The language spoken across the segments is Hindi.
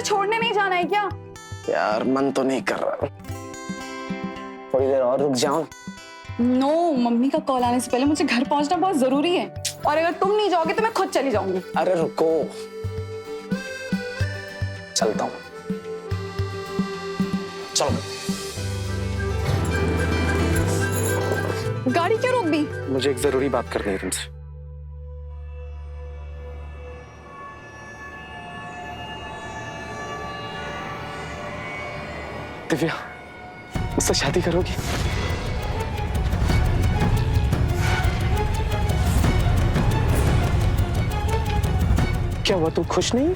मुझे छोड़ने नहीं जाना है क्या? यार मन तो नहीं कर रहा, थोड़ी देर और रुक जाऊं? नो, मम्मी का कॉल आने से पहले मुझे घर पहुंचना बहुत जरूरी है, और अगर तुम नहीं जाओगे तो मैं खुद चली जाऊंगी। अरे रुको, चलता हूँ। चलो। गाड़ी क्यों रोक दी? मुझे एक जरूरी बात करनी है तुमसे। दिव्या, मुझसे शादी करोगी? क्या हुआ, तू खुश नहीं?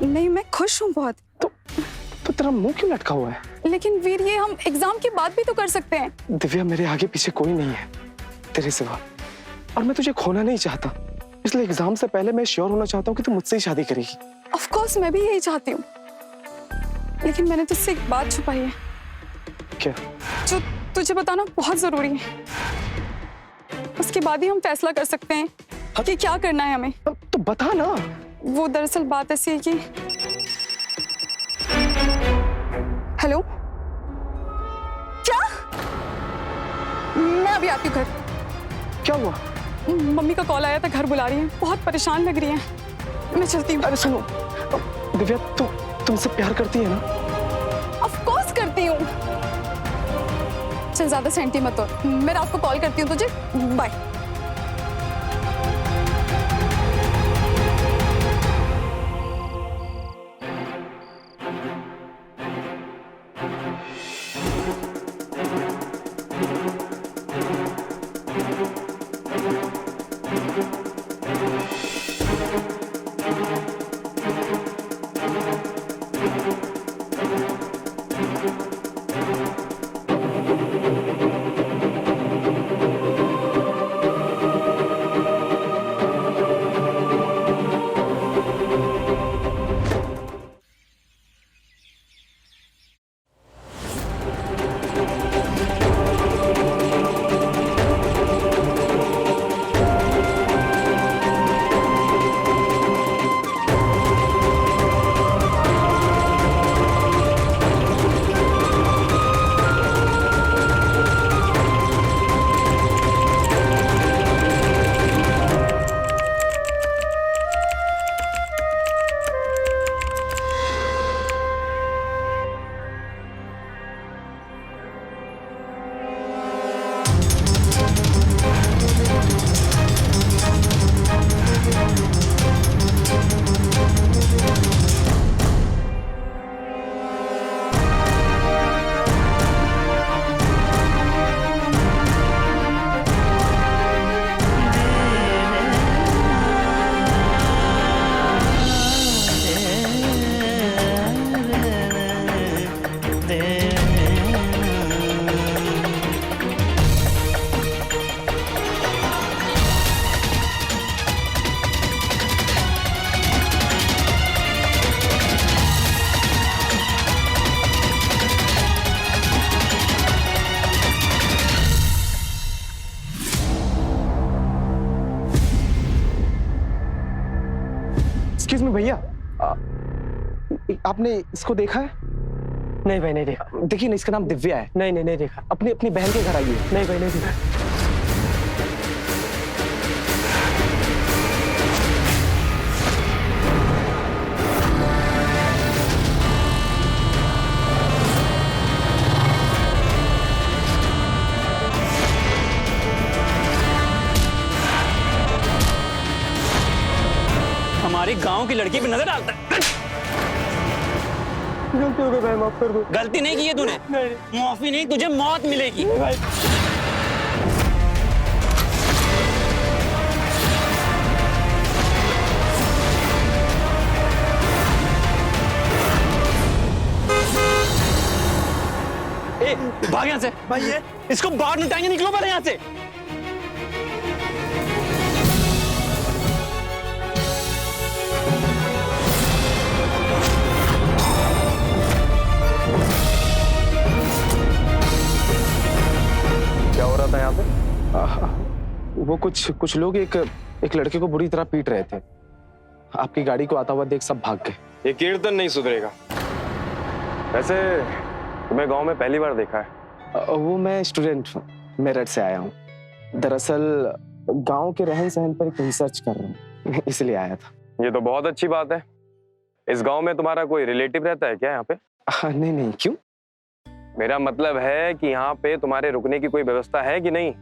नहीं, मैं खुश हूँ बहुत। तो तेरा मुंह क्यों लटका हुआ है? लेकिन वीर, ये हम एग्जाम की बात भी तो कर सकते हैं। दिव्या, मेरे आगे पीछे कोई नहीं है तेरे सिवा, और मैं तुझे खोना नहीं चाहता, इसलिए एग्जाम से पहले मैं श्योर होना चाहता हूँ कि तू मुझसे ही शादी करेगी। ऑफ कोर्स मैं भी यही चाहती हूँ, लेकिन मैंने तुझसे एक बात छुपाई है। क्या? जो तुझे बताना बहुत जरूरी है, उसके बाद ही हम फैसला कर सकते हैं कि क्या करना है हमें। तो बता ना। वो दरअसल बात ऐसी है कि हेलो, क्या? मैं अभी आती हूँ घर। क्या हुआ? मम्मी का कॉल आया था, घर बुला रही है, बहुत परेशान लग रही है, मैं चलती हूँ। अरे सुनो दिव्या, तुमसे प्यार करती है ना? ऑफ कोर्स करती हूँ। चल ज्यादा सेंटी मत हो, मैं रात को कॉल करती हूँ तुझे। बाय। एक्सक्यूज मी भैया, आपने इसको देखा है? नहीं भाई, नहीं देखा। देखिए ना, इसका नाम दिव्या है। नहीं नहीं नहीं देखा। अपनी अपनी बहन के घर आइए। नहीं भाई, नहीं देखा। हमारे गांव की लड़की पे नजर डालता है। गलती हो गई भाई, माफ कर दो। गलती नहीं की है तूने। माफी नहीं, तुझे मौत मिलेगी भाई। ए, भाग यहाँ से भाई, ये इसको बाहर निकालेंगे, निकलो पहले यहाँ से। क्या हो रहा था यहाँ पे? वो कुछ लोग एक लड़के को बुरी तरह पीट रहे थे। आपकी गाड़ी को आता हुआ देख सब भाग गए। ये कीर्तन नहीं सुधरेगा। वैसे तुम्हें गांव में पहली बार देखा है? वो मैं स्टूडेंट हूँ, मेरठ से आया हूँ। दरअसल गांव के रहन सहन पर एक रिसर्च कर रहा हूँ, इसलिए आया था। ये तो बहुत अच्छी बात है। इस गांव में तुम्हारा कोई रिलेटिव रहता है क्या यहाँ पे? नहीं नहीं, क्यों? मेरा मतलब है कि यहाँ पे तुम्हारे रुकने की कोई व्यवस्था है कि नहीं?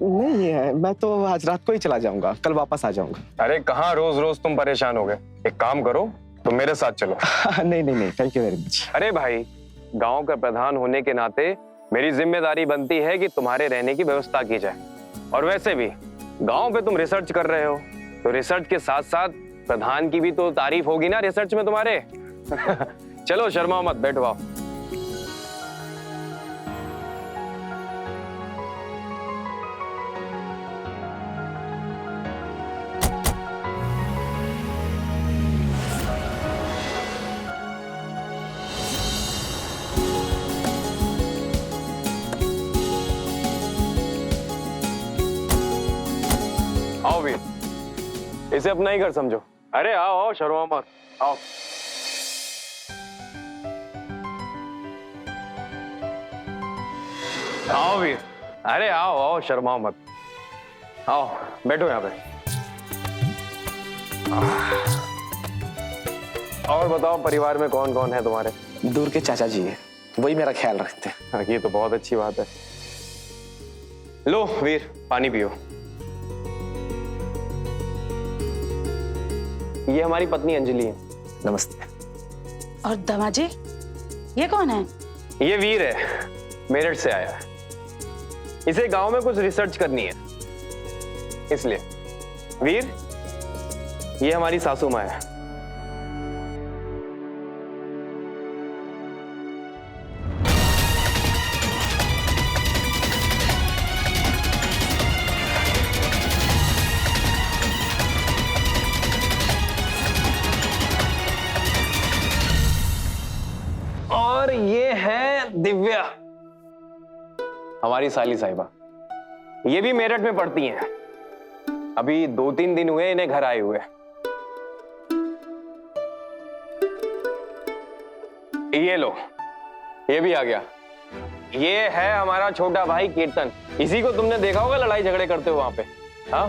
नहीं है, मैं तो आज रात को ही चला जाऊंगा, कल वापस आ जाऊंगा। अरे कहाँ रोज रोज तुम परेशान हो गए। एक काम करो, तुम मेरे साथ चलो। नहीं नहीं नहीं, थैंक यू वेरी मच। अरे भाई, गांव का प्रधान होने के नाते मेरी जिम्मेदारी बनती है कि तुम्हारे रहने की व्यवस्था की जाए। और वैसे भी गांव पे तुम रिसर्च कर रहे हो, तो रिसर्च के साथ साथ प्रधान की भी तो तारीफ होगी ना रिसर्च में तुम्हारे। चलो शर्मा मत, बैठो आओ। आओ वीर, इसे अपना ही घर समझो। अरे आओ आओ, शर्मा मत, आओ। आओ वीर, अरे आओ आओ, शर्मा मत, आओ बैठो यहाँ पे। और बताओ, परिवार में कौन कौन है तुम्हारे? दूर के चाचा जी है, वही मेरा ख्याल रखते हैं। हाँ, ये तो बहुत अच्छी बात है। लो वीर, पानी पियो। ये हमारी पत्नी अंजलि है। नमस्ते। और दमाजी, ये कौन है? ये वीर है, मेरठ से आया है। इसे गांव में कुछ रिसर्च करनी है, इसलिए। वीर, ये हमारी सासू माँ है। और ये है दिव्या, हमारी साली साहिबा। ये भी मेरठ में पढ़ती हैं। अभी 2-3 दिन हुए इन्हें घर आए हुए। ये लो, ये भी आ गया। ये है हमारा छोटा भाई कीर्तन। इसी को तुमने देखा होगा लड़ाई झगड़े करते हुए वहां पे। हाँ,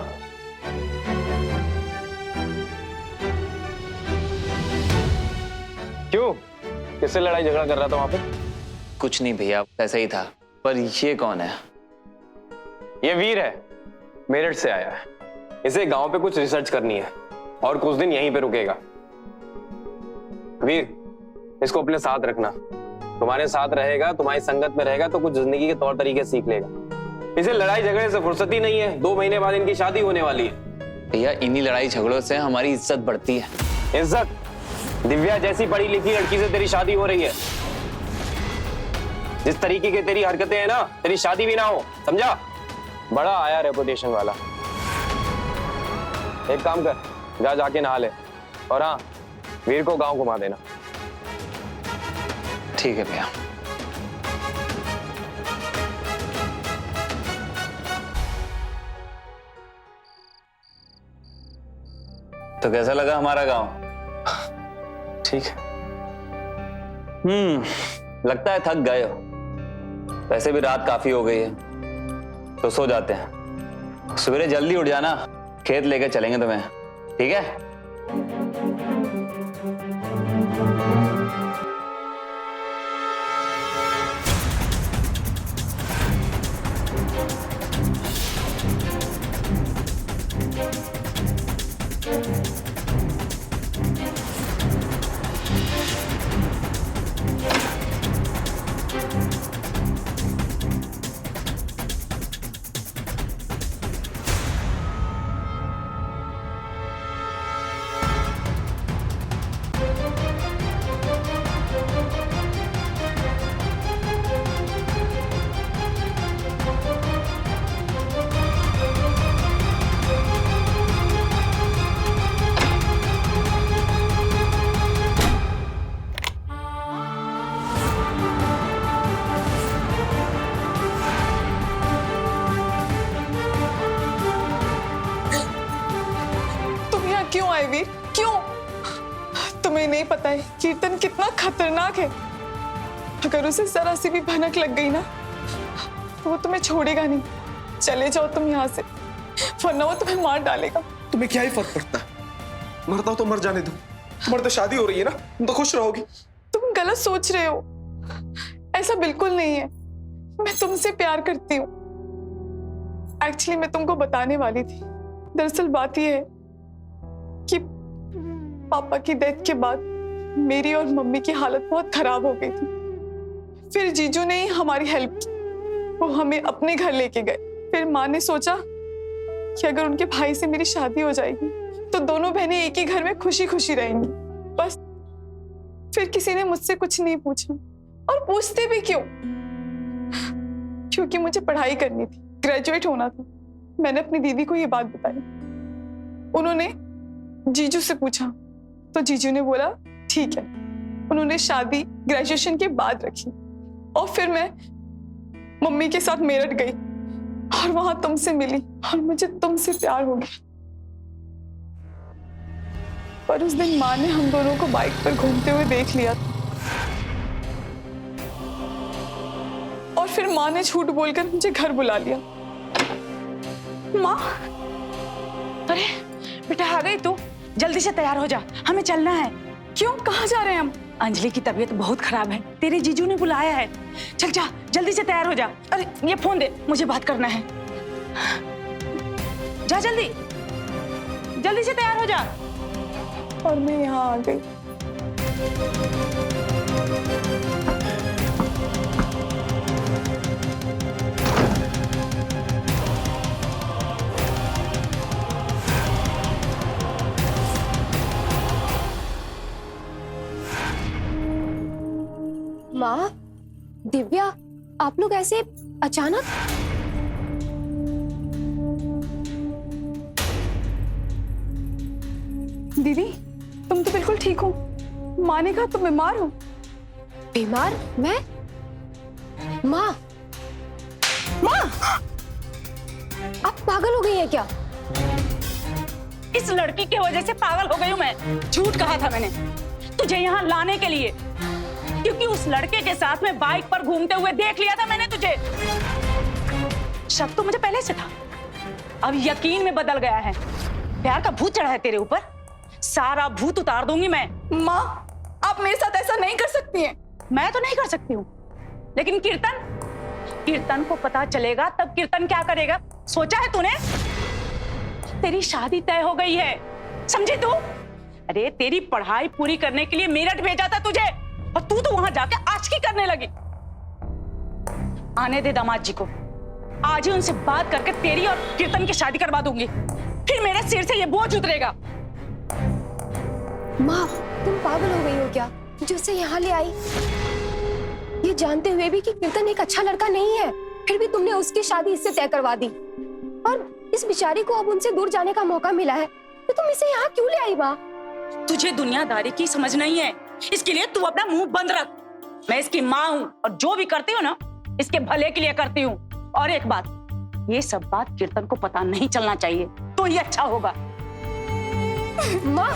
क्यों? किससे लड़ाई झगड़ा कर रहा था वहां पे? कुछ नहीं भैया, ऐसा ही था। पर ये कौन है? ये वीर है, मेरठ से आया है। इसे गांव पे कुछ रिसर्च करनी है और कुछ दिन यहीं पे रुकेगा। वीर, इसको अपने साथ रखना। तुम्हारे साथ रहेगा, तुम्हारी संगत में रहेगा तो कुछ जिंदगी के तौर तरीके सीख लेगा। इसे लड़ाई झगड़े से फुर्सत ही नहीं है। 2 महीने बाद इनकी शादी होने वाली है। भैया, इन्हीं लड़ाई झगड़ों से हमारी इज्जत बढ़ती है। इज्जत? दिव्या जैसी पढ़ी लिखी लड़की से तेरी शादी हो रही है। जिस तरीके की तेरी हरकतें हैं ना, तेरी शादी भी ना हो, समझा? बड़ा आया रेपुटेशन वाला। एक काम कर, जाके नहा ले। और हाँ, वीर को गांव घुमा देना। ठीक है भैया। तो कैसा लगा हमारा गांव? ठीक है। लगता है थक गए हो। वैसे भी रात काफी हो गई है, तो सो जाते हैं। सवेरे जल्दी उठ जाना, खेत लेके चलेंगे तुम्हें, ठीक है? नहीं पता है कीर्तन कितना खतरनाक है। अगर उसे जरा सी भी भनक लग गई ना तो वो तुम्हें छोड़ेगा नहीं। चले जाओ तुम यहाँ से, वरना वो तुम्हें मार डालेगा। तुम्हें क्या ही फर्क पड़ता है? मरता हो तो मर जाने दो, तुम्हारी तो शादी हो रही है ना, तुम तो खुश रहोगी। तुम गलत सोच रहे हो, ऐसा बिल्कुल नहीं है। मैं तुमसे प्यार करती हूँ। एक्चुअली मैं तुमको बताने वाली थी। दरअसल बात यह है कि पापा की डेथ के बाद मेरी और मम्मी की हालत बहुत खराब हो गई थी। फिर जीजू ने ही हमारी हेल्प की, वो हमें अपने घर लेके गए। फिर माँ ने सोचा कि अगर उनके भाई से मेरी शादी हो जाएगी तो दोनों बहनें एक ही घर में खुशी खुशी रहेंगी। बस फिर किसी ने मुझसे कुछ नहीं पूछा, और पूछते भी क्यों? क्योंकि मुझे पढ़ाई करनी थी, ग्रेजुएट होना था। मैंने अपनी दीदी को ये बात बताई। उन्होंने जीजू से पूछा तो जीजू ने बोला ठीक है। उन्होंने शादी ग्रेजुएशन के बाद रखी, और फिर मैं मम्मी के साथ मेरठ गई और वहां तुमसे मिली और मुझे तुमसे प्यार हो गया। पर उस दिन माँ ने हम दोनों को बाइक पर घूमते हुए देख लिया था, और फिर माँ ने झूठ बोलकर मुझे घर बुला लिया। माँ, अरे बेटा आ गई तू? जल्दी से तैयार हो जा, हमें चलना है। क्यों, कहाँ जा रहे हैं हम? अंजलि की तबीयत बहुत खराब है, तेरे जीजू ने बुलाया है। चल जा, जल्दी से तैयार हो जा। अरे ये फोन दे, मुझे बात करना है। जा जल्दी, जल्दी से तैयार हो जा। और मैं यहाँ आ गई। माँ, दिव्या, आप लोग ऐसे अचानक? दीदी, तुम तो बिल्कुल ठीक हो। माँ ने कहा तुम बीमार हो। बीमार? मैं? माँ, माँ, आप पागल हो गई हैं क्या? इस लड़की की वजह से पागल हो गई हूँ मैं। झूठ कहा था मैंने तुझे यहाँ लाने के लिए, क्योंकि उस लड़के के साथ में बाइक पर घूमते हुए देख लिया था मैंने तुझे। शक तो मुझे पहले से था, अब यकीन में बदल गया है। प्यार का भूत चढ़ा है तेरे ऊपर, सारा भूत उतार दूंगी मैं। माँ, आप मेरे साथ ऐसा नहीं कर सकती हैं। मैं तो नहीं कर सकती हूँ, लेकिन कीर्तन को पता चलेगा तब कीर्तन क्या करेगा, सोचा है तूने? तेरी शादी तय हो गई है, समझी तू? अरे तेरी पढ़ाई पूरी करने के लिए मेरठ भेजा था तुझे, और तू तो वहां जाके आशिकी करने लगी। आने दे दामाद जी को, आज ही उनसे बात करके तेरी और कीर्तन की शादी करवा दूंगी, फिर मेरे सिर से ये बोझ उतरेगा। माँ, तुम पागल हो गई हो क्या जो उसे यहाँ ले आई? ये जानते हुए भी कि कीर्तन एक अच्छा लड़का नहीं है, फिर भी तुमने उसकी शादी इससे तय करवा दी, और इस बेचारी को अब उनसे दूर जाने का मौका मिला है, तो तुम इसे यहाँ क्यों ले आई? माँ, तुझे दुनियादारी की समझ नहीं है, इसके लिए तू अपना मुंह बंद रख। मैं इसकी माँ हूँ, और जो भी करती हूँ ना इसके भले के लिए करती हूँ। और एक बात, ये सब बात कीर्तन को पता नहीं चलना चाहिए, तो ये अच्छा होगा। माँ,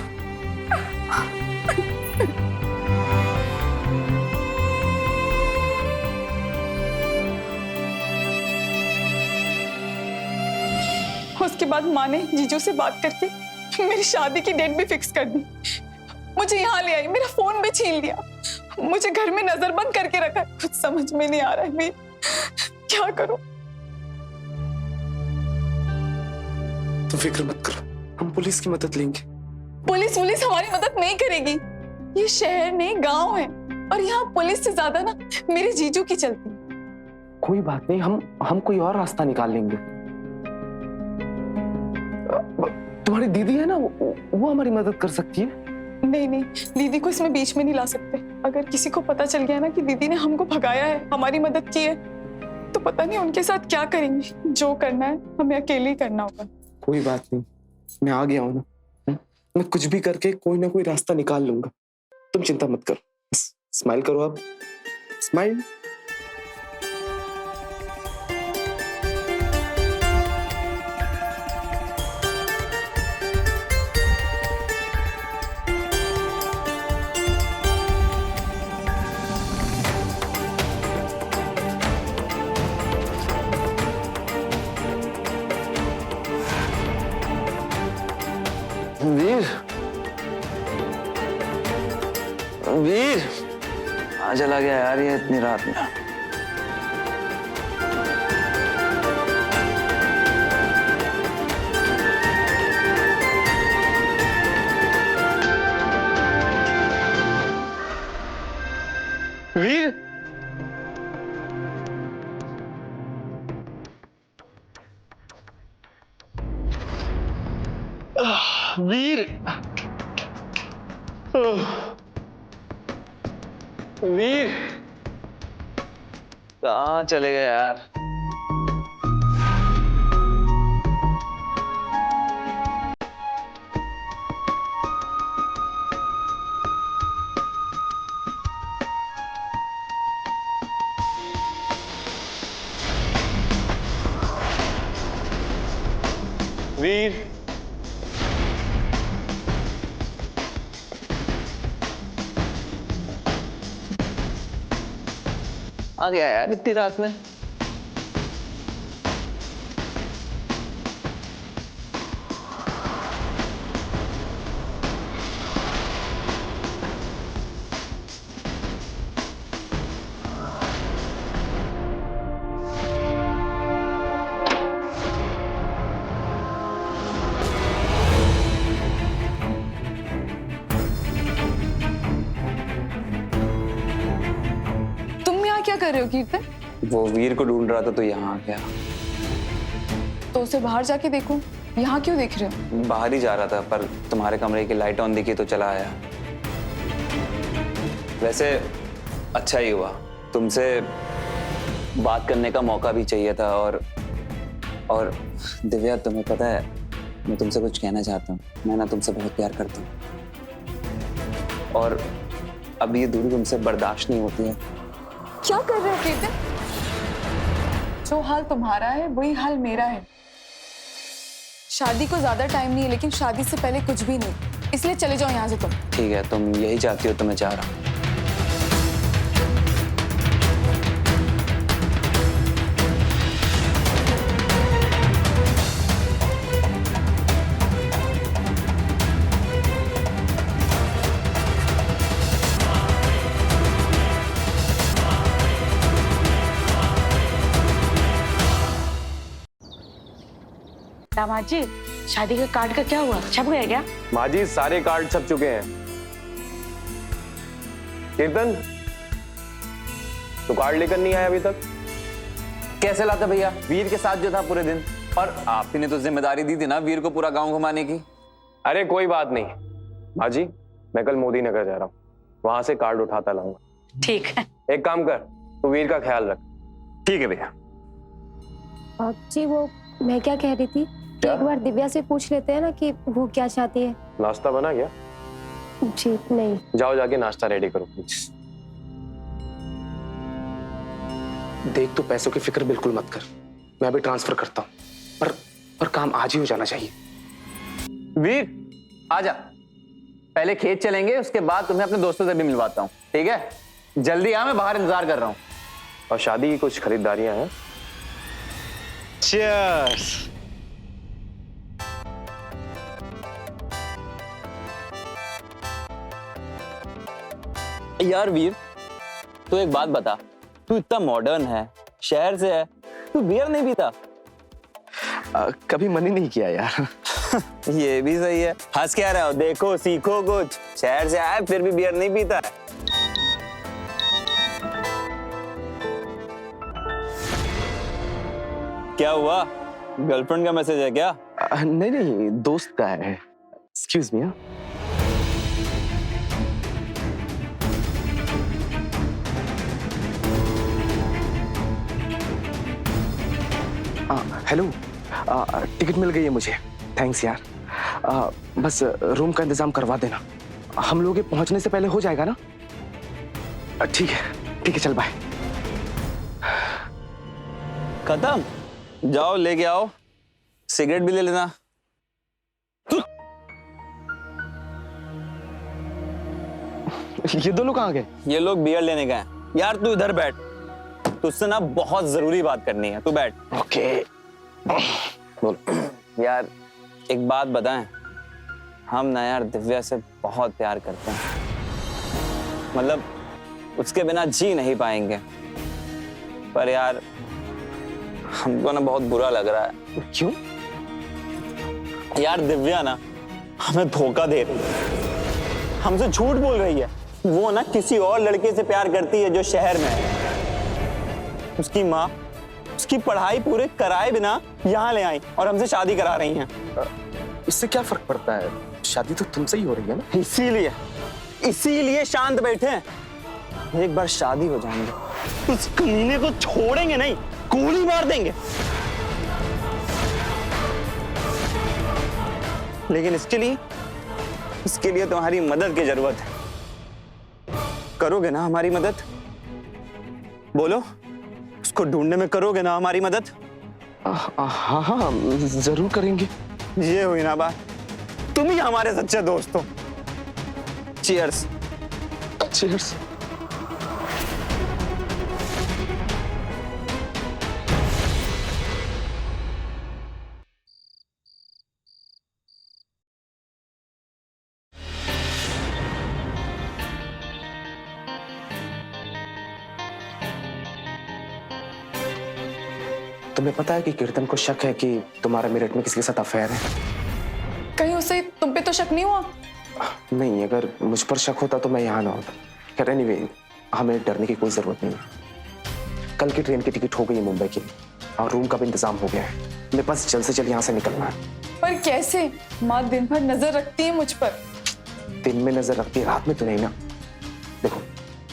उसके बाद माँ ने जीजू से बात करके मेरी शादी की डेट भी फिक्स कर दी। मुझे यहाँ ले आई, मेरा फोन भी छीन लिया, मुझे घर में नजरबंद करके रखा। कुछ समझ में नहीं आ रहा है मैं क्या करूं। तुम फिक्र मत करो, हम पुलिस की मदद लेंगे। पुलिस हमारी मदद नहीं करेगी। ये शहर नहीं गांव है, और यहाँ पुलिस से ज्यादा ना मेरे जीजू की चलती है। कोई बात नहीं, हम कोई और रास्ता निकाल लेंगे। तुम्हारी दीदी है ना, वो हमारी मदद कर सकती है। नहीं, दीदी को इसमें बीच में नहीं ला सकते। अगर किसी को पता चल गया ना कि दीदी ने हमको भगाया है, हमारी मदद की है, तो पता नहीं उनके साथ क्या करेंगे। जो करना है हमें अकेले ही करना होगा। कोई बात नहीं, मैं आ गया हूं ना, मैं कुछ भी करके कोई ना कोई रास्ता निकाल लूंगा। तुम चिंता मत करो, स्माइल करो अब, स्माइल। कहाँ चला गया यार ये इतनी रात में? वीर, वीर, वीर, कहाँ चले गए यार? वीर, आ गया यार इतनी रात में। तुम यहाँ क्या कर रहे हो कीर्तन? वो वीर को ढूंढ रहा था तो यहाँ आ गया। तो उसे बाहर जाके देखो, यहाँ क्यों देख रहे हो? बाहर ही जा रहा था पर तुम्हारे कमरे की लाइट ऑन दिखी तो चला आया। वैसे अच्छा ही हुआ, तुमसे बात करने का मौका भी चाहिए था। और दिव्या, तुम्हें पता है मैं तुमसे कुछ कहना चाहता हूँ। मैं ना तुमसे बहुत प्यार करता हूँ और अब ये दूरी तुमसे बर्दाश्त नहीं होती है। क्या कर रहे हो कीर्तन? जो हाल तुम्हारा है वही हाल मेरा है। शादी को ज्यादा टाइम नहीं है, लेकिन शादी से पहले कुछ भी नहीं, इसलिए चले जाओ यहाँ से तुम। ठीक है, तुम यही चाहती हो तो मैं चाह रहा हूँ। दामाद जी, शादी का कार्ड का क्या हुआ? छप गया क्या? माँ जी, सारे कार्ड छप चुके हैं। कीर्तन, तो कार्ड लेकर नहीं आया अभी तक? कैसे लाता भैया? वीर के साथ जो था पूरे दिन, और आप ही ने तो जिम्मेदारी दी थी ना वीर को पूरा गांव घुमाने की। अरे कोई बात नहीं माँ जी, मैं कल मोदी नगर जा रहा हूँ, वहां से कार्ड उठाता लाऊंगा। ठीक है। एक काम कर, तू वीर का ख्याल रख। ठीक है भैया। जी वो मैं क्या कह रही थी कि एक बार दिव्या से पूछ लेते हैं ना कि वो क्या चाहती है। नाश्ता बना गया? जी नहीं। जाओ जाके नाश्ता रेडी करो प्लीज। देख, तो पैसों की फिक्र बिल्कुल मत कर, मैं अभी ट्रांसफर करता हूँ, पर काम आज ही हो जाना चाहिए। वीर आजा, पहले खेत चलेंगे, उसके बाद तुम्हें अपने दोस्तों से भी मिलवाता हूँ। ठीक है, जल्दी आ, मैं बाहर इंतजार कर रहा हूँ। और शादी की कुछ खरीदारियां हैं। Cheers! यार वीर, तू एक बात बता, तू इतना मॉडर्न है, शहर से है, तू बियर नहीं पीता? कभी मन ही नहीं किया यार। ये भी सही है। हंस क्या रहे हो? देखो सीखो कुछ। शहर से आया फिर भी बियर नहीं पीता है। क्या हुआ? गर्लफ्रेंड का मैसेज है क्या? नहीं नहीं, दोस्त का है। Excuse me. हेलो, टिकट मिल गई है मुझे, थैंक्स यार। बस रूम का इंतजाम करवा देना, हम लोग के पहुंचने से पहले हो जाएगा ना? ठीक है चल बाय। खत्म? जाओ लेके आओ, सिगरेट भी ले लेना। ये दोनों कहाँ गए? ये लोग बियर लेने गए हैं। यार तू इधर बैठ, तुझसे ना बहुत जरूरी बात करनी है, तू बैठ। ओके बोल। यार एक बात बताएं, हम ना यार दिव्या से बहुत प्यार करते हैं। मतलब उसके बिना जी नहीं पाएंगे। पर यार हमको ना बहुत बुरा लग रहा है। क्यों? यार दिव्या ना हमें धोखा दे रही है, हमसे झूठ बोल रही है। वो ना किसी और लड़के से प्यार करती है जो शहर में है। उसकी माँ उसकी पढ़ाई पूरे कराए बिना यहाँ ले आई और हमसे शादी करा रही हैं। इससे क्या फर्क पड़ता है? शादी तो तुमसे ही हो रही है ना। इसीलिए शांत बैठे हैं। एक बार शादी हो जाएंगे उस कमीने को छोड़ेंगे नहीं, गोली मार देंगे। लेकिन इसके लिए तुम्हारी मदद की जरूरत है। करोगे ना हमारी मदद? बोलो, उसको ढूंढने में करोगे ना हमारी मदद? हाँ हाँ जरूर करेंगे। ये हुई ना बात, तुम ही हमारे सच्चे दोस्त हो। चीयर्स। चीयर्स। तुम्हें पता है कि कीर्तन को शक है कि तुम्हारा मेरठ में किसी के साथ अफेयर है? कहीं उसे तुम पे तो शक नहीं हुआ? नहीं, अगर मुझ पर शक होता तो मैं यहाँ ना होता। खैर एनीवे, हमें डरने की कोई जरूरत नहीं है। कल की ट्रेन की टिकट हो गई है मुंबई की और रूम का भी इंतजाम हो गया है। मेरे पास जल्द से जल्द यहाँ से निकलना है। पर कैसे? माँ दिन भर नजर रखती है मुझ पर। दिन में नजर रखती है, रात में तो नहीं ना। देखो,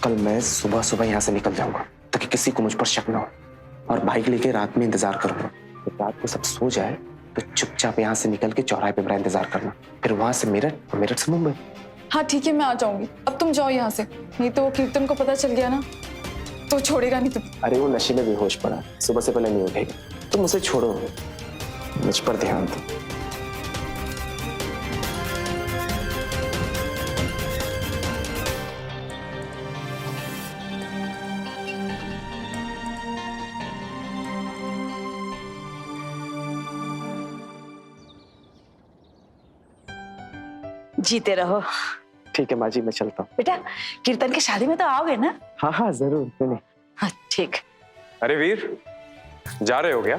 कल मैं सुबह सुबह यहाँ से निकल जाऊंगा ताकि किसी को मुझ पर शक ना हो, और बाइक लेके रात में इंतजार करूंगा। तो रात को सब सो जाए तो चुपचाप यहाँ से निकल के चौराहे पे मेरा इंतजार करना, फिर वहां से मेरठ और मेरठ से मुंबई। हाँ ठीक है, मैं आ जाऊंगी। अब तुम जाओ यहाँ से, नहीं तो वो कीर्तन को पता चल गया ना तो छोड़ेगा नहीं तुम। अरे वो नशे में बेहोश पड़ा, सुबह से पहले नहीं उठेगा। तुम उसे छोड़ो, मुझ पर ध्यान दो। जीते रहो। ठीक है माँ जी, मैं चलता हूँ। बेटा कीर्तन की शादी में तो आओगे ना? हाँ हाँ जरूर, क्यों नहीं। हाँ ठीक। अरे वीर, जा रहे हो क्या?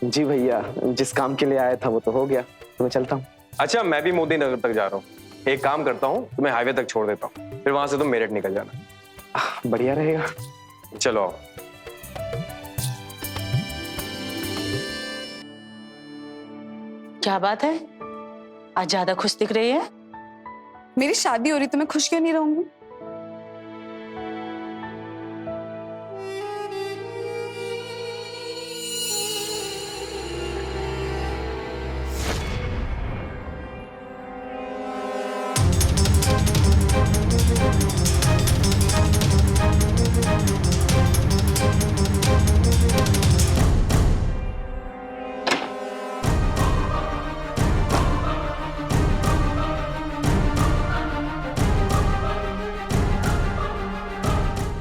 जी भैया, जिस काम के लिए आया था वो तो हो गया, तो मैं चलता हूँ। अच्छा, मैं भी मोदी नगर तक जा रहा हूँ। एक काम करता हूँ, तुम्हें हाईवे तक छोड़ देता हूँ, फिर वहां से तुम मेरठ निकल जाना। बढ़िया रहेगा। चलो आओ। क्या बात है, आज ज्यादा खुश दिख रही है? मेरी शादी हो रही तो मैं खुश क्यों नहीं रहूंगी?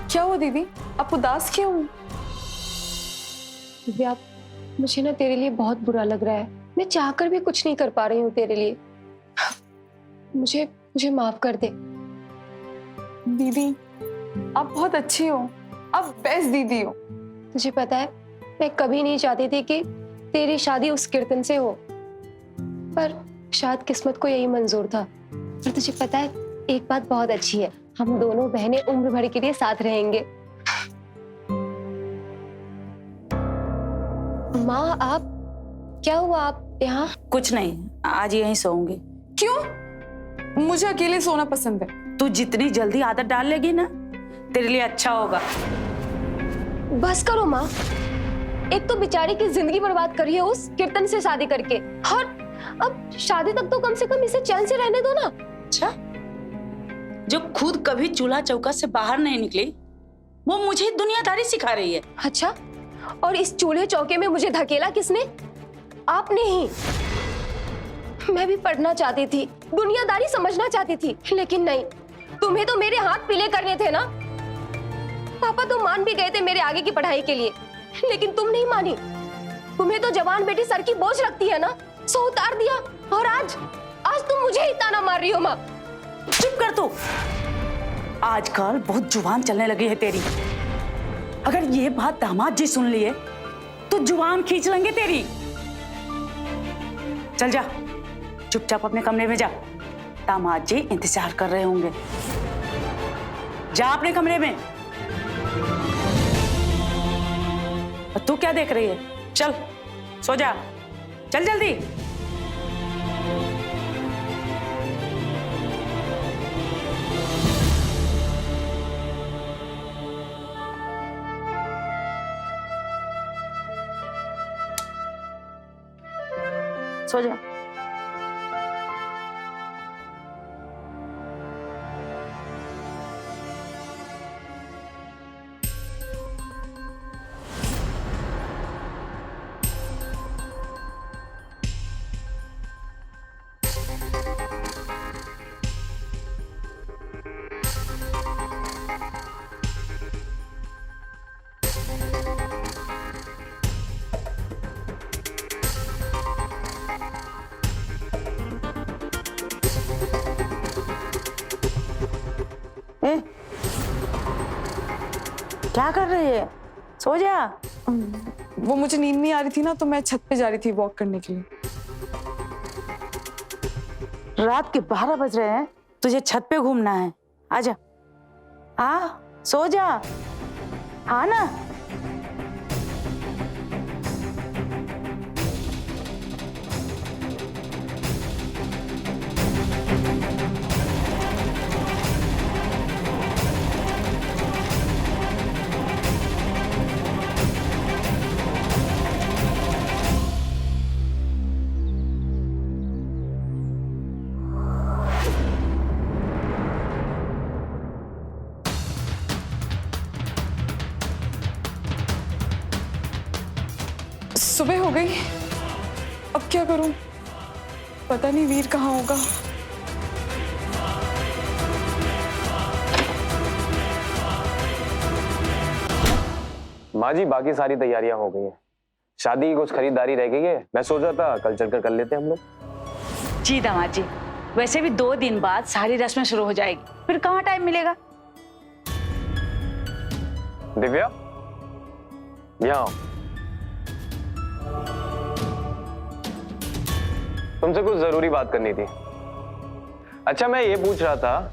क्या हुआ दीदी, आप उदास क्यों हो? दिव्या, मुझे ना तेरे लिए बहुत बुरा लग रहा है। मैं चाहकर भी कुछ नहीं कर पा रही हूँ तेरे लिए। मुझे मुझे माफ कर दे। दीदी आप बहुत अच्छी हो, आप बेस्ट दीदी हो। तुझे पता है, मैं कभी नहीं चाहती थी कि तेरी शादी उस कीर्तन से हो, पर शायद किस्मत को यही मंजूर था। और तुझे पता है, एक बात बहुत अच्छी है, हम दोनों बहनें उम्र भर के लिए साथ रहेंगे। माँ, आप क्या हुआ, आप यहाँ? कुछ नहीं, आज यहीं सोऊंगी। क्यों? मुझे अकेले सोना पसंद है। तू जितनी जल्दी आदत डाल लेगी ना, तेरे लिए अच्छा होगा। बस करो माँ, एक तो बेचारी की जिंदगी बर्बाद करी है उस कीर्तन से शादी करके, और अब शादी तक तो कम से कम इसे चैन से रहने दो ना। अच्छा, जो खुद कभी चूल्हा चौका से बाहर नहीं निकली, वो मुझे दुनियादारी सिखा रही है। अच्छा, और इस चूल्हे चौके में मुझे धकेला किसने? आपने ही। मैं भी पढ़ना चाहती थी, दुनियादारी समझना चाहती थी, लेकिन नहीं, तुम्हें तो मेरे हाथ पीले करने थे ना। पापा तो मान भी गए थे मेरे आगे की पढ़ाई के लिए, लेकिन तुम नहीं मानी। तुम्हें तो जवान बेटी सर की बोझ लगती है ना, सो उतार दिया, और आज तुम मुझे ही ताना मार रही हो। माँ चुप कर तू। आजकल बहुत जुबान चलने लगी है तेरी। अगर ये बात दामाद जी सुन लिए तो जुबान खींच लेंगे तेरी। चल जा, चुपचाप अपने कमरे में जा, दामाद जी इंतजार कर रहे होंगे। जा अपने कमरे में। और तू क्या देख रही है? चल सो जा, चल जल्दी। सो जा। क्या कर रही है? सो जा। वो मुझे नींद नहीं आ रही थी ना, तो मैं छत पे जा रही थी वॉक करने के लिए। रात के 12 बज रहे हैं, तुझे छत पे घूमना है? आजा, आ सो जा, आ ना। सुबह हो गई, अब क्या करूं? पता नहीं वीर कहाँ होगा। माँ जी, बाकी सारी तैयारियां हो गई हैं। शादी की कुछ खरीदारी रह गई है। मैं सोच रहा था कल चलकर कर लेते हैं हम लोग। जी दामाद जी, वैसे भी 2 दिन बाद सारी रस्में शुरू हो जाएगी, फिर कहाँ टाइम मिलेगा? दिव्या, यहाँ आओ। तुमसे कुछ जरूरी बात करनी थी। अच्छा, मैं ये पूछ रहा था,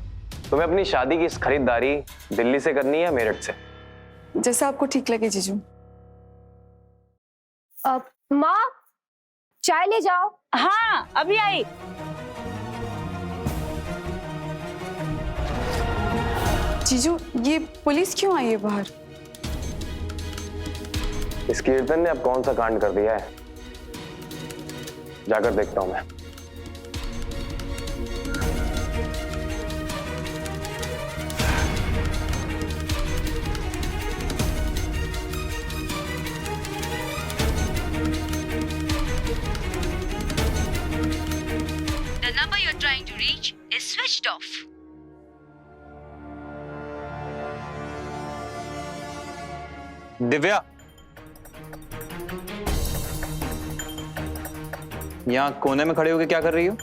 तुम्हें अपनी शादी की खरीदारी दिल्ली से करनी है या मेरठ से? जैसा आपको ठीक लगे जीजू। माँ, चाय ले जाओ। हाँ, अभी आई। जीजू, ये पुलिस क्यों आई है बाहर? इस कीर्तन ने अब कौन सा कांड कर दिया है, जाकर देखता हूं मैं। The number you're trying to reach is switched off. Divya, यहाँ कोने में खड़े होके क्या कर रही हो?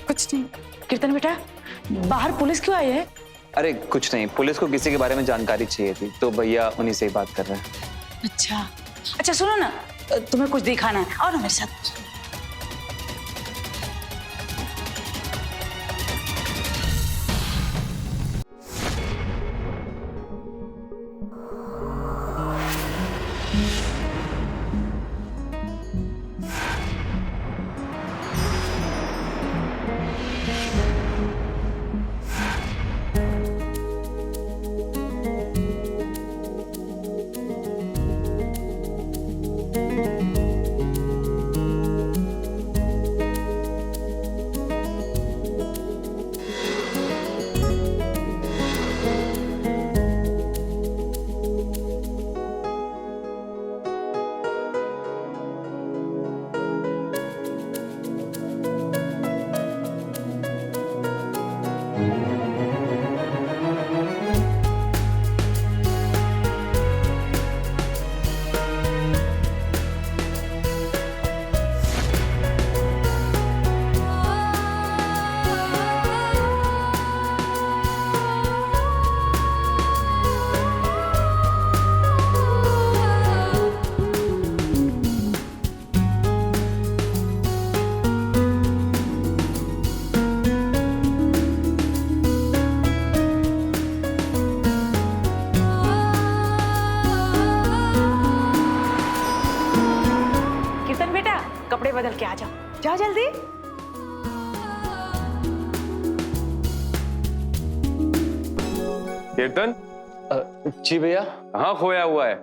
कुछ नहीं। कीर्तन बेटा, बाहर पुलिस क्यों आई है? अरे कुछ नहीं, पुलिस को किसी के बारे में जानकारी चाहिए थी, तो भैया उन्हीं से ही बात कर रहे हैं। अच्छा अच्छा, सुनो ना, तुम्हें कुछ दिखाना है, आओ ना मेरे साथ। जा जल्दी। कीर्तन, जी भैया। कहाँ खोया हुआ है?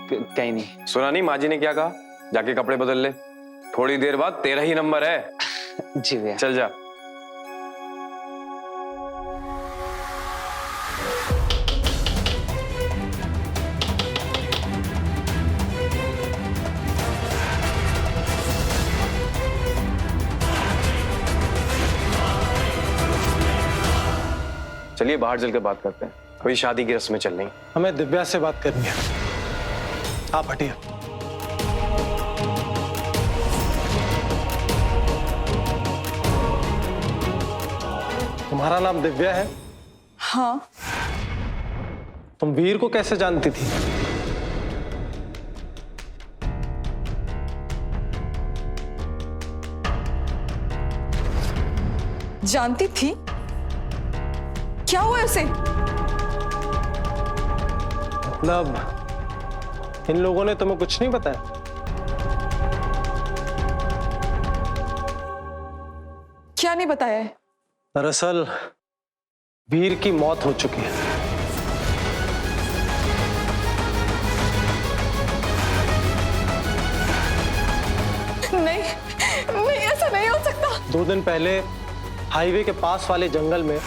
कहीं नहीं। सुना नहीं माँ जी ने क्या कहा? जाके कपड़े बदल ले, थोड़ी देर बाद तेरा ही नंबर है। जी भैया। चल जा। चलिए बाहर चलकर बात करते हैं, अभी शादी की रस्में चल रही। हमें दिव्या से बात करनी है, आप हटिए। तुम्हारा नाम दिव्या है? हाँ, तुम वीर को कैसे जानती थी? जानती थी? क्या हुआ उसे? मतलब इन लोगों ने तुम्हें कुछ नहीं बताया? क्या नहीं बताया है? दरअसल वीर की मौत हो चुकी है। नहीं नहीं, ऐसा नहीं हो सकता। 2 दिन पहले हाईवे के पास वाले जंगल में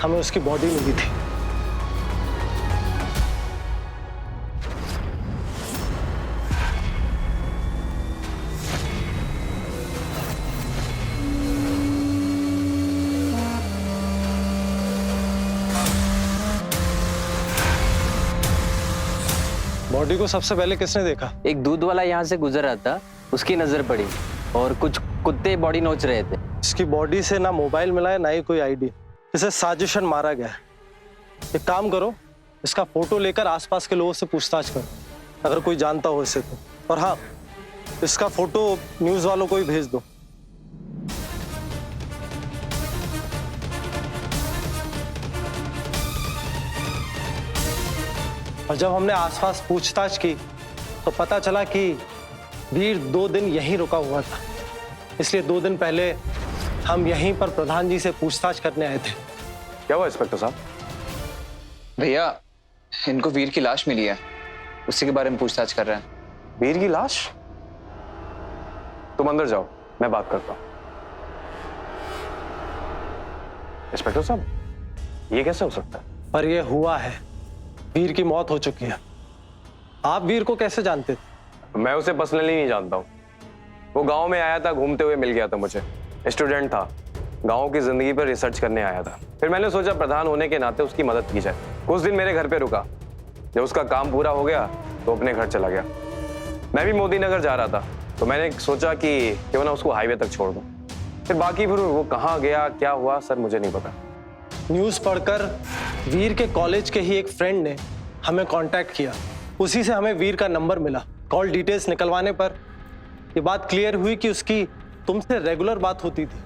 हमें उसकी बॉडी मिली थी। बॉडी को सबसे पहले किसने देखा? एक दूध वाला यहाँ से गुजर रहा था, उसकी नजर पड़ी और कुछ कुत्ते बॉडी नोच रहे थे। इसकी बॉडी से ना मोबाइल मिला है ना ही कोई आईडी। इसे साजिशन मारा गया है। एक काम करो, इसका फोटो लेकर आसपास के लोगों से पूछताछ करो, अगर कोई जानता हो इसे तो। और हाँ, इसका फोटो न्यूज वालों को ही भेज दो। और जब हमने आसपास पूछताछ की तो पता चला कि वीर 2 दिन यहीं रुका हुआ था, इसलिए 2 दिन पहले हम यहीं पर प्रधान जी से पूछताछ करने आए थे। क्या हुआ इंस्पेक्टर साहब? भैया, इनको वीर की लाश मिली है, उसी के बारे में पूछताछ कर रहे हैं। वीर की लाश? तुम अंदर जाओ, मैं बात करता हूं। इंस्पेक्टर साहब, ये कैसे हो सकता है? पर यह हुआ है, वीर की मौत हो चुकी है। आप वीर को कैसे जानते थे? मैं उसे पर्सनली नहीं जानता हूँ। वो गांव में आया था, घूमते हुए मिल गया था मुझे। स्टूडेंट था, गांव की जिंदगी पर रिसर्च करने आया था। फिर मैंने सोचा प्रधान होने के नाते उसकी मदद की जाए। कुछ दिन मेरे घर पे रुका, जब उसका काम पूरा हो गया तो अपने घर चला गया। मैं भी मोदी नगर जा रहा था, तो मैंने सोचा कि क्यों ना उसको हाईवे तक छोड़ दूं। फिर वो कहाँ गया, क्या हुआ, सर मुझे नहीं पता। न्यूज़ पढ़कर वीर के कॉलेज के ही एक फ्रेंड ने हमें कांटेक्ट किया, उसी से हमें वीर का नंबर मिला। कॉल डिटेल्स निकलवाने पर ये बात क्लियर हुई कि उसकी तुमसे रेगुलर बात होती थी।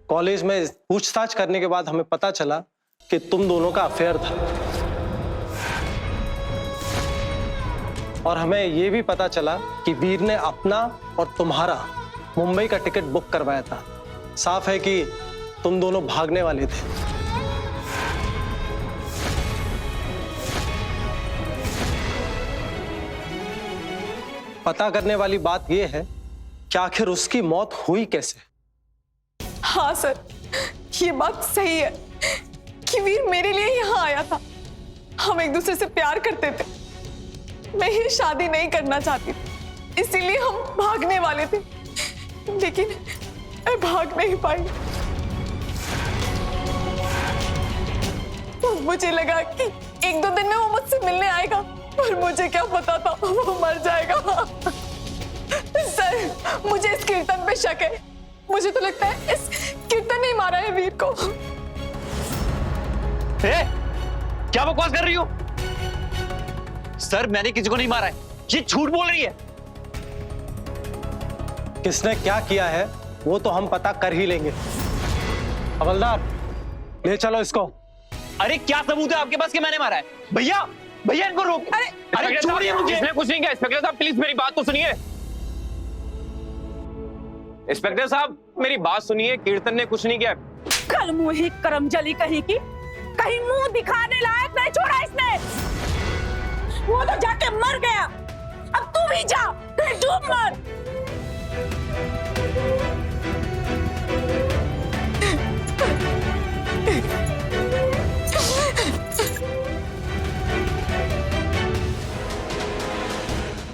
कॉलेज में पूछताछ करने के बाद हमें पता चला कि तुम दोनों का अफेयर था, और हमें यह भी पता चला कि वीर ने अपना और तुम्हारा मुंबई का टिकट बुक करवाया था। साफ है कि तुम दोनों भागने वाले थे। पता करने वाली बात यह है कि आखिर उसकी मौत हुई कैसे। हाँ सर, ये बात सही है कि वीर मेरे लिए यहाँ आया था। हम एक दूसरे से प्यार करते थे। मैं ये शादी नहीं करना चाहती थी, इसीलिए हम भागने वाले थे, लेकिन मैं भाग नहीं पाई। मुझे लगा कि 1-2 दिन में वो मुझसे मिलने आएगा, पर मुझे क्या पता था वो मर जाएगा। सर, मुझे इस कीर्तन पे शक है। मुझे तो लगता है इस कीर्तन ने मारा है वीर को। क्या बकवास कर रही हो? सर, मैंने किसी को नहीं मारा है, ये झूठ बोल रही है। किसने क्या किया है वो तो हम पता कर ही लेंगे। हवलदार, ले चलो इसको। अरे क्या सबूत है आपके पास कि मैंने मारा है? भैया, भैया इनको रोक। अरे छोड़िए मुझे। इसने कुछ नहीं किया। इंस्पेक्टर साहब प्लीज मेरी बात तो सुनिए। इंस्पेक्टर साहब मेरी बात सुनिए, कीर्तन ने कुछ नहीं किया। कल मुंह करमजली कहीं की, कहीं मुंह दिखाने लायक नहीं छोड़ा इसने। वो तो जाके मर गया, अब तू भी जा, कहीं डूब मर।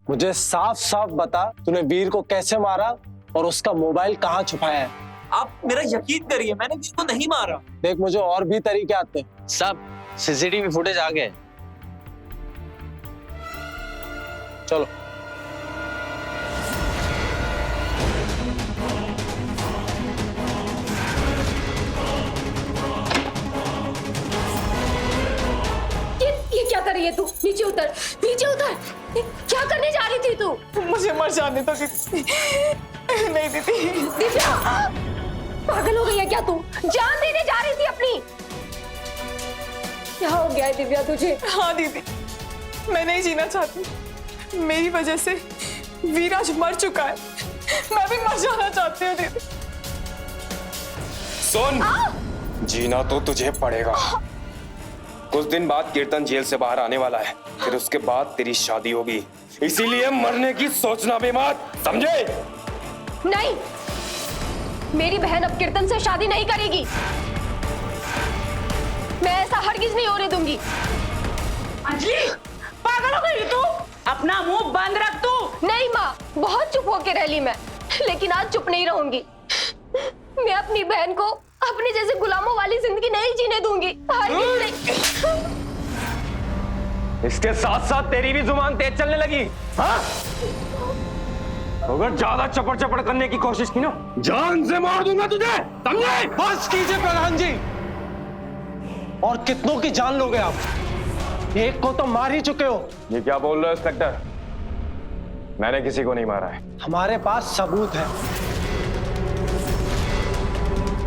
मुझे साफ साफ बता, तूने वीर को कैसे मारा और उसका मोबाइल कहाँ छुपाया है? आप मेरा यकीन करिए, मैंने वीर को नहीं मारा। देख, मुझे और भी तरीके आते हैं। सब सीसीटीवी फुटेज आ गए। चलो। ये क्या कर रही है तू? नीचे उतर, नीचे उतर। ये क्या करने जा रही थी तू? मुझे मर जाने दो दीदी। नहीं दीदी। दिव्या, पागल हो गई है क्या तू? जान देने जा रही थी अपनी। क्या हो गया है दिव्या तुझे? हाँ दीदी, मैं नहीं जीना चाहती। मेरी वजह से वीर आज मर चुका है। मैं भी मर जाना चाहती हूँ दीदी। सुन, जीना तो तुझे पड़ेगा। कुछ दिन बाद कीर्तन जेल से बाहर आने वाला है, फिर उसके बाद तेरी शादी होगी। इसीलिए मरने की सोचना भी मत, समझे? नहीं, मेरी बहन अब कीर्तन से शादी नहीं करेगी। मैं ऐसा हरगिज नहीं होने दूंगी। अंजलि, पागल हो गई तू? अपना मुंह बंद रख तू। नहीं माँ, बहुत चुप होके रह ली मैं, लेकिन आज चुप नहीं रहूंगी। मैं अपनी बहन को अपने जैसे गुलामों वाली जिंदगी नहीं जीने दूंगी, हरगिज नहीं। इसके साथ साथ तेरी भी जुबान तेज चलने लगी। हाँ? अगर ज्यादा चपड़ चपड़ करने की कोशिश की ना, जान से मार दूंगा तुझे, समझे? बस कीजिए प्रधान जी। और कितनों की जान लोगे आप? एक को तो मार ही चुके हो। ये क्या बोल रहे हो इंस्पेक्टर? मैंने किसी को नहीं मारा है। हमारे पास सबूत है।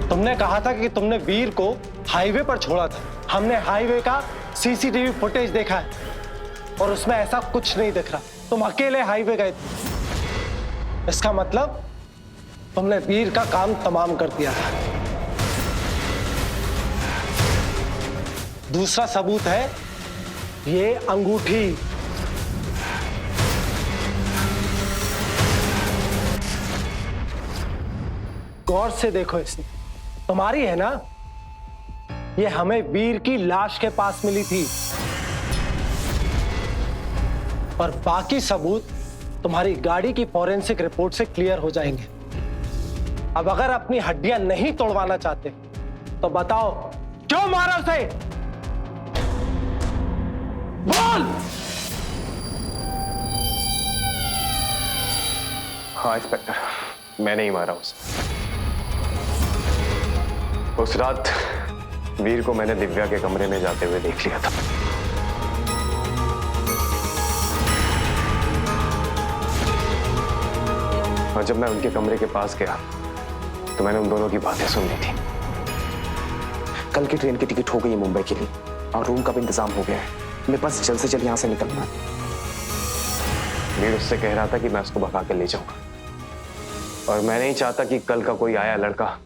तुमने कहा था कि तुमने वीर को हाईवे पर छोड़ा था। हमने हाईवे का सीसीटीवी फुटेज देखा है और उसमें ऐसा कुछ नहीं दिख रहा। तुम अकेले हाईवे गए थे। इसका मतलब तुमने वीर का काम तमाम कर दिया था। दूसरा सबूत है ये अंगूठी। गौर से देखो, इसे तुम्हारी है ना? ये हमें वीर की लाश के पास मिली थी और बाकी सबूत तुम्हारी गाड़ी की फॉरेंसिक रिपोर्ट से क्लियर हो जाएंगे। अब अगर अपनी हड्डियां नहीं तोड़वाना चाहते तो बताओ क्यों मारा उसे? बोल। हाँ इंस्पेक्टर, मैंने ही मारा उसे। उस रात वीर को मैंने दिव्या के कमरे में जाते हुए देख लिया था। और जब मैं उनके कमरे के पास गया तो मैंने उन दोनों की बातें सुन ली थी। कल की ट्रेन की टिकट हो गई है मुंबई के लिए और रूम का भी इंतजाम हो गया है। मेरे पास जल्द से जल्द यहाँ से निकलना है। वीर उससे कह रहा था कि मैं उसको भगा के ले जाऊंगा और मैं नहीं चाहता कि कल का कोई आया लड़का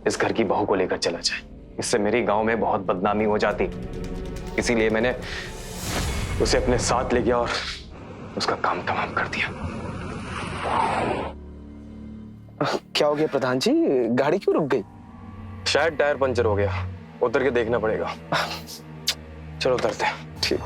इस घर की बहू को लेकर चला जाए। इससे मेरी गांव में बहुत बदनामी हो जाती। इसीलिए मैंने उसे अपने साथ ले गया और उसका काम तमाम कर दिया। क्या हो गया प्रधान जी? गाड़ी क्यों रुक गई? शायद टायर पंचर हो गया, उतर के देखना पड़ेगा। चलो उतरते हैं। ठीक।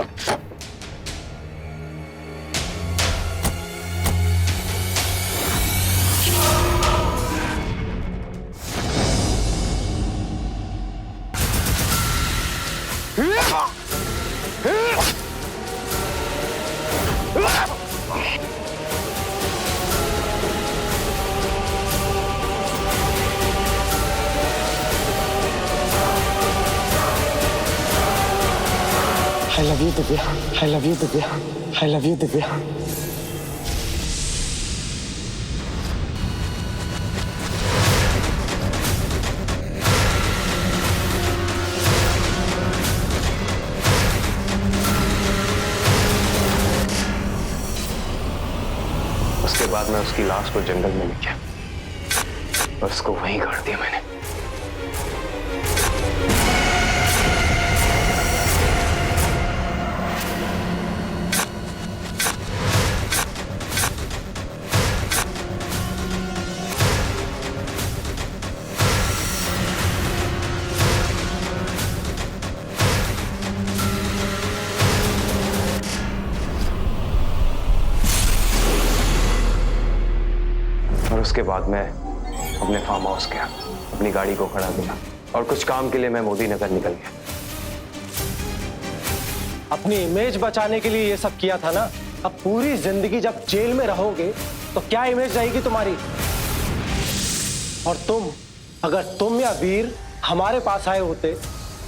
I love you, Divya. I love you, Divya. I love you, Divya. रात में उसकी लाश को जंगल में लेके और उसको वहीं गाड़ दिया मैंने। और उसके बाद मैं अपने फार्म हाउस गया, अपनी गाड़ी को खड़ा किया और कुछ काम के लिए मैं मोदी नगर निकल गया। अपनी इमेज बचाने के लिए ये सब किया था ना। अब पूरी जिंदगी जब जेल में रहोगे तो क्या इमेज रहेगी तुम्हारी? और अगर तुम या वीर हमारे पास आए होते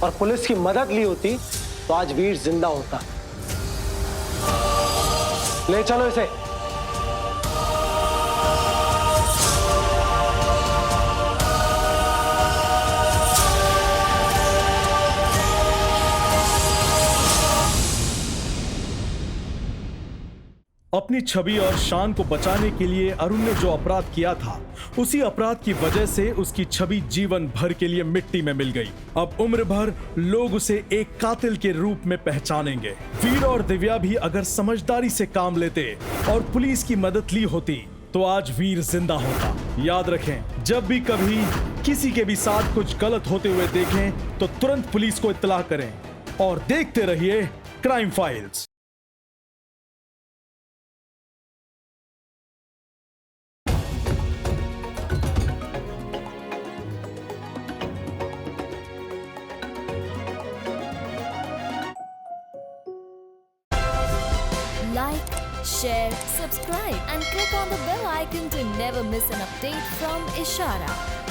और पुलिस की मदद ली होती तो आज वीर जिंदा होता। ले चलो इसे। अपनी छवि और शान को बचाने के लिए अरुण ने जो अपराध किया था, उसी अपराध की वजह से उसकी छवि जीवन भर के लिए मिट्टी में मिल गई। अब उम्र भर लोग उसे एक कातिल के रूप में पहचानेंगे। वीर और दिव्या भी अगर समझदारी से काम लेते और पुलिस की मदद ली होती तो आज वीर जिंदा होता। याद रखें, जब भी कभी किसी के भी साथ कुछ गलत होते हुए देखें तो तुरंत पुलिस को इत्तला करें और देखते रहिए crime files. Like, share, subscribe and click on the bell icon to never miss an update from Ishara.